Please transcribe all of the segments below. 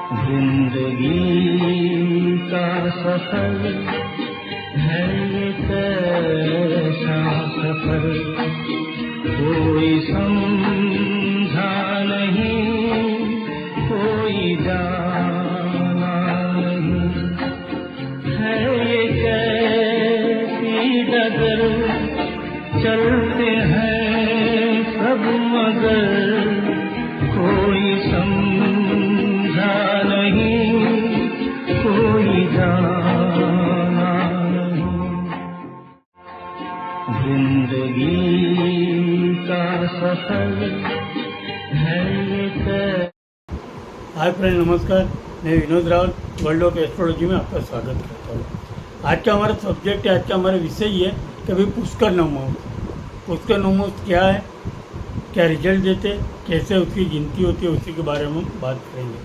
जिंदगी का सफर है ये कैसा सफर, कोई समझा नहीं, कोई जाना नहीं, है ये कैसी डगर, चलते हैं सब मगर कोई समझा नहीं, कोई जाना नहीं। जिंदगी का सफर है ये हाय फ्रेंड, नमस्कार। मैं Vinod Rawal world of astrology में आपका स्वागत करता हूँ। आज का हमारा सब्जेक्ट है, आज का हमारा विषय ये है कि भाई पुष्कर नवमुहूर्त। पुष्कर नवमुहूर्त क्या है, क्या रिजल्ट देते, कैसे उसकी गिनती होती है, उसी के बारे में बात करेंगे।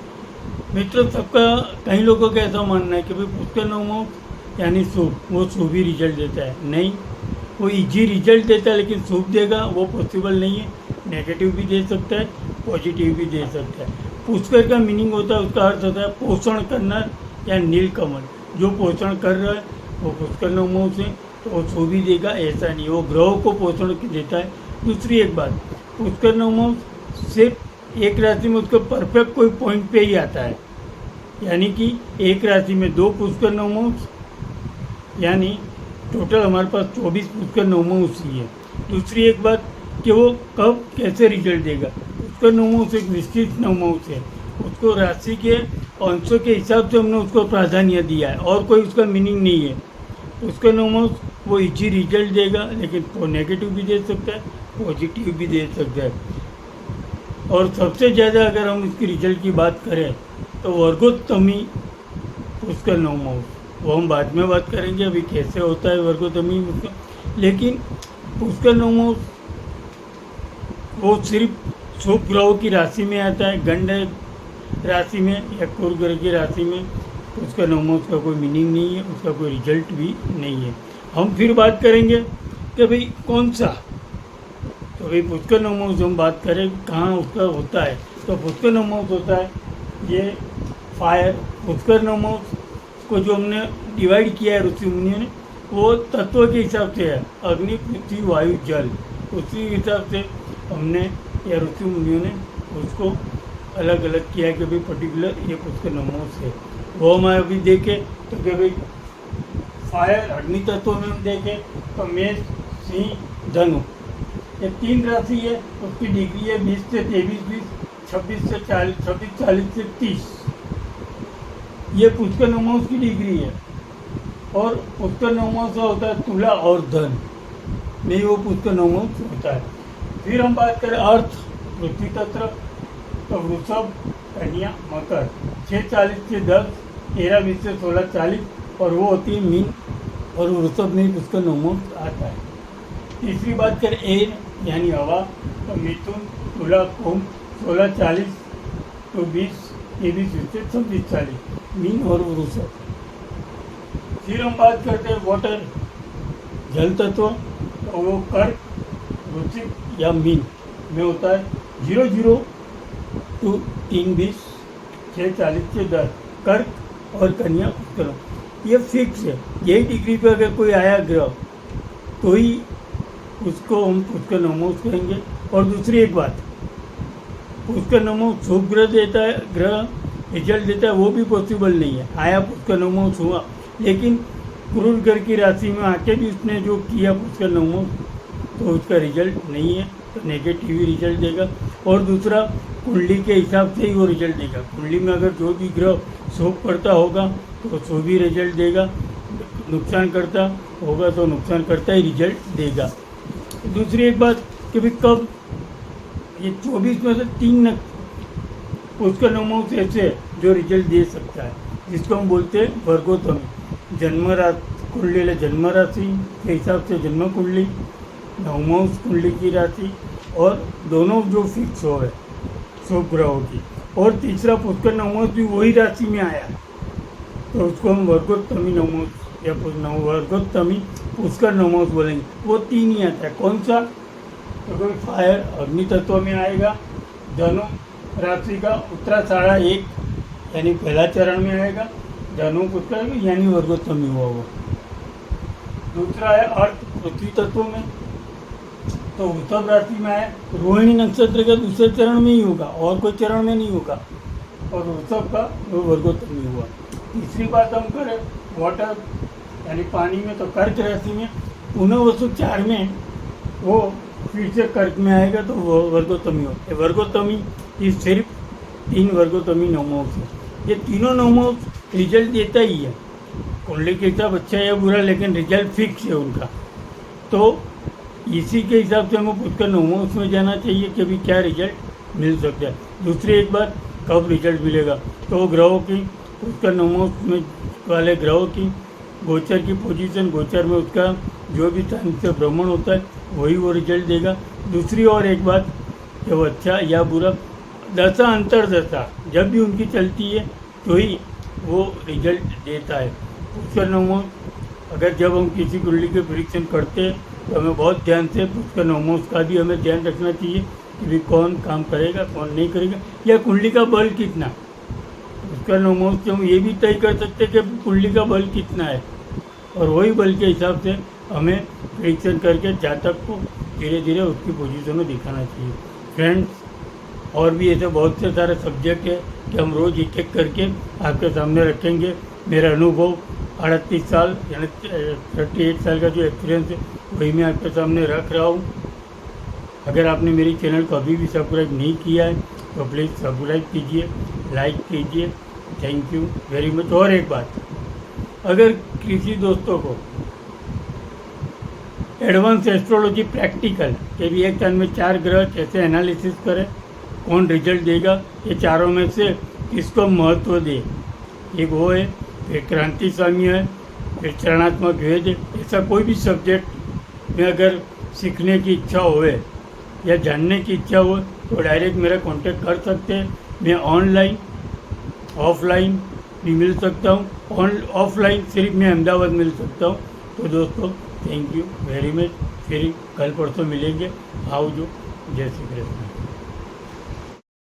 मित्रों, सबका कई लोगों का ऐसा मानना है कि भाई पुष्कर नवमुहूर्त यानी शुभ, वो शुभ ही रिजल्ट देता है। नहीं, वो इजी रिजल्ट देता है, लेकिन शुभ देगा वो पॉसिबल नहीं है। नेगेटिव भी दे सकता है, पॉजिटिव भी दे सकता है। पुष्कर का मीनिंग होता है, उसका अर्थ होता है पोषण करना या नीलकमल। जो पोषण कर रहा है वो पुष्कर नवमुहूर्त से तो वो शुभ ही देगा, ऐसा नहीं, वो ग्रहों को पोषण देता है। दूसरी एक बात, पुष्कर नवमुहूर्त सिर्फ एक राशि में उसका परफेक्ट कोई पॉइंट पे ही आता है, यानी कि एक राशि में 2 पुष्कर नवमुहूर्त, यानी टोटल हमारे पास 24 पुष्कर नवमुहूर्त ही है। दूसरी एक बात कि वो कब कैसे रिजल्ट देगा। पुष्कर नवमुहूर्त एक निश्चित नवमुहूर्त है, उसको राशि के अंशों के हिसाब से हमने उसको प्राधान्य दिया है, और कोई उसका मीनिंग नहीं है। पुष्कर नवमुहूर्त वो इजी रिजल्ट देगा, लेकिन वो नेगेटिव भी दे सकता है, पॉजिटिव भी दे सकता है। और सबसे ज़्यादा अगर हम इसकी रिजल्ट की बात करें तो वर्गोत्तमी पुष्कर नवमुहूर्त, वो हम बाद में बात करेंगे अभी कैसे होता है वर्गोत्तमी। लेकिन पुष्कर नवमुहूर्त वो सिर्फ शुभ ग्रहों की राशि में आता है, गंड राशि में या कुर ग्रह की राशि में पुष्कर नवमुहूर्त का कोई मीनिंग नहीं है, उसका कोई रिजल्ट भी नहीं है। हम फिर बात करेंगे कि भाई कौन सा, तो भाई पुष्कर नवमुहूर्त हम बात करें कहाँ उसका होता है, तो पुष्कर नवमुहूर्त होता है ये फायर। पुष्कर नवमुहूर्त को जो हमने डिवाइड किया है ऋषि मुनियों ने, वो तत्व के हिसाब से है, अग्नि, पृथ्वी, वायु, जल, उसी हिसाब से हमने या ऋषि मुनियों ने उसको अलग अलग किया कि भाई पर्टिकुलर ये पुष्कर नवमुहूर्त है। वो हम अभी देखें तो कि भाई फायर अग्नि तत्व में हम देखें तो मेष, सिंह, धनु, ये 3 राशि है। उसकी डिग्री है 20 से 23, 20, 26 से 40, 26, 40 से 30। ये पुष्कर नवमुहूर्त की डिग्री है। और पुष्कर नवमुहूर्त होता है तुला और धन में, वो पुष्कर नवमुहूर्त होता है। फिर हम बात करें अर्थ, पृथ्वी तत्व, तो वृषभ, कन्या, मकर, 6:40 से 10, 13:20 से 16:40, और वो होती है मीन, और वृषभ में पुष्कर नवमुहूर्त आता है। तीसरी बात करें एयर यानी हवा, तो मिथुन, तुला, कुंभ, 16:40 to 20, 23:20 से 26:40, मीन और वृषभ। फिर हम बात करते हैं वाटर, जल तत्व, तो वो कर्क, वृश्चिक या मीन में होता है 00 to 3:20, 6:40 से 10, कर्क और कन्या पुष्कर। ये फिक्स है, यही डिग्री पे अगर कोई आया ग्रह तो ही उसको हम पुष्कर नवमुहूर्त कहेंगे। और दूसरी एक बात, पुष्कर नवमुहूर्त शुभ ग्रह देता है, ग्रह रिजल्ट देता है, वो भी पॉसिबल नहीं है। आया पुष्कर नवमुहूर्त हुआ, लेकिन क्रूर ग्रह की राशि में आके भी उसने जो किया पुष्कर नवमुहूर्त, तो उसका रिजल्ट नहीं है, तो नेगेटिव ही रिजल्ट देगा। और दूसरा, कुंडली के हिसाब से ही वो रिजल्ट देगा। कुंडली में अगर जो भी ग्रह शुभ करता होगा तो शुभ ही रिजल्ट देगा, नुकसान करता होगा तो नुकसान करता ही रिजल्ट देगा। दूसरी एक बात कि भाई कब, ये 24 में से 3 पुष्कर नवमुहूर्त ऐसे जो रिजल्ट दे सकता है, जिसको हम बोलते हैं वर्गोत्तमी। जन्म कुंडली, जन्म राशि के हिसाब से जन्म कुंडली, नवमुहूर्त कुंडली की राशि, और दोनों जो फिक्स हो है शुभ ग्रहों की। और तीसरा, पुष्कर नवमुहूर्त भी वही राशि में आया तो उसको हम वर्गोत्तमी नवमुहूर्त या वर्गोत्तमी पुष्कर नवमुहूर्त बोलेंगे। वो 3 ही आता है। कौन सा, तो कोई फायर अग्नि तत्व में आएगा, धनु राशि का उत्तराषाढ़ा 1 यानी पहला चरण में आएगा धनु पुष्कर यानी वर्गोत्तमी हुआ वो। दूसरा है अर्थ पृथ्वी तत्व में, तो वृषभ राशि में है, रोहिणी नक्षत्र का दूसरे चरण में ही होगा और कोई चरण में नहीं होगा, और वृषभ का वो वर्गोत्तमी हुआ। तीसरी बात हम करें वाटर यानी पानी में, तो कर्क राशि में पुनः वसु 4 में वो फिर से कर्क में आएगा तो वो वर्गोत्तमी हो। ये वर्गोत्तमी ये सिर्फ 3 वर्गोत्तमी नवमोक्ष है। ये तीनों नवमोक्ष रिजल्ट देता ही है, कुंडली के हिसाब अच्छा या बुरा, लेकिन रिजल्ट फिक्स है उनका। तो इसी के हिसाब से हमें पुष्कर नवमोक्ष में जाना चाहिए कि अभी क्या रिजल्ट मिल सकता है। दूसरी एक बात, कब रिजल्ट मिलेगा, तो ग्रहों की पुष्कर नवमोक्ष में वाले ग्रहों की गोचर की पोजीशन, गोचर में उसका जो भी टाइम से भ्रमण होता है वही वो रिजल्ट देगा। दूसरी और एक बात कि वो अच्छा या बुरा, दशा अंतर दशा जब भी उनकी चलती है तो ही वो रिजल्ट देता है। पुष्कर नवमोक्ष अगर जब हम किसी कुंडली के परीक्षण करते हैं तो हमें बहुत ध्यान से पुष्कर नवमोक्ष का भी हमें ध्यान रखना चाहिए कि भी कौन काम करेगा कौन नहीं करेगा, या कुंडली का बल कितना। पुष्कर नवमोक्ष से हम ये भी तय कर सकते हैं कि कुंडली का बल कितना है, और वही बल के हिसाब से हमें परीक्षण करके जातक को धीरे धीरे उसकी पोजीशन में दिखाना चाहिए। फ्रेंड्स, और भी ऐसे बहुत से सारे सब्जेक्ट है कि हम रोज़ एक एक करके आपके सामने रखेंगे। मेरा अनुभव 38 साल यानी 38 साल का जो एक्सपीरियंस है वही मैं आपके सामने रख रहा हूँ। अगर आपने मेरी चैनल को अभी भी सब्सक्राइब नहीं किया है तो प्लीज़ सब्सक्राइब कीजिए, लाइक कीजिए। Thank you very much. और एक बात, अगर किसी दोस्तों को एडवांस एस्ट्रोलॉजी प्रैक्टिकल के भी एक टाइम में 4 ग्रह कैसे एनालिसिस करें, कौन रिजल्ट देगा, ये चारों में से किसको महत्व दे, एक वो है, फिर क्रांति साम्य है, फिर चरणात्मक भेद है। ऐसा कोई भी सब्जेक्ट में अगर सीखने की इच्छा होए या जानने की इच्छा हो तो डायरेक्ट मेरा कांटेक्ट कर सकते हैं। मैं ऑनलाइन ऑफलाइन भी मिल सकता हूँ। ऑफलाइन सिर्फ मैं अहमदाबाद मिल सकता हूँ। तो दोस्तों थैंक यू वेरी मच। फिर कल परसों मिलेंगे। आओ जो, जय श्री कृष्ण।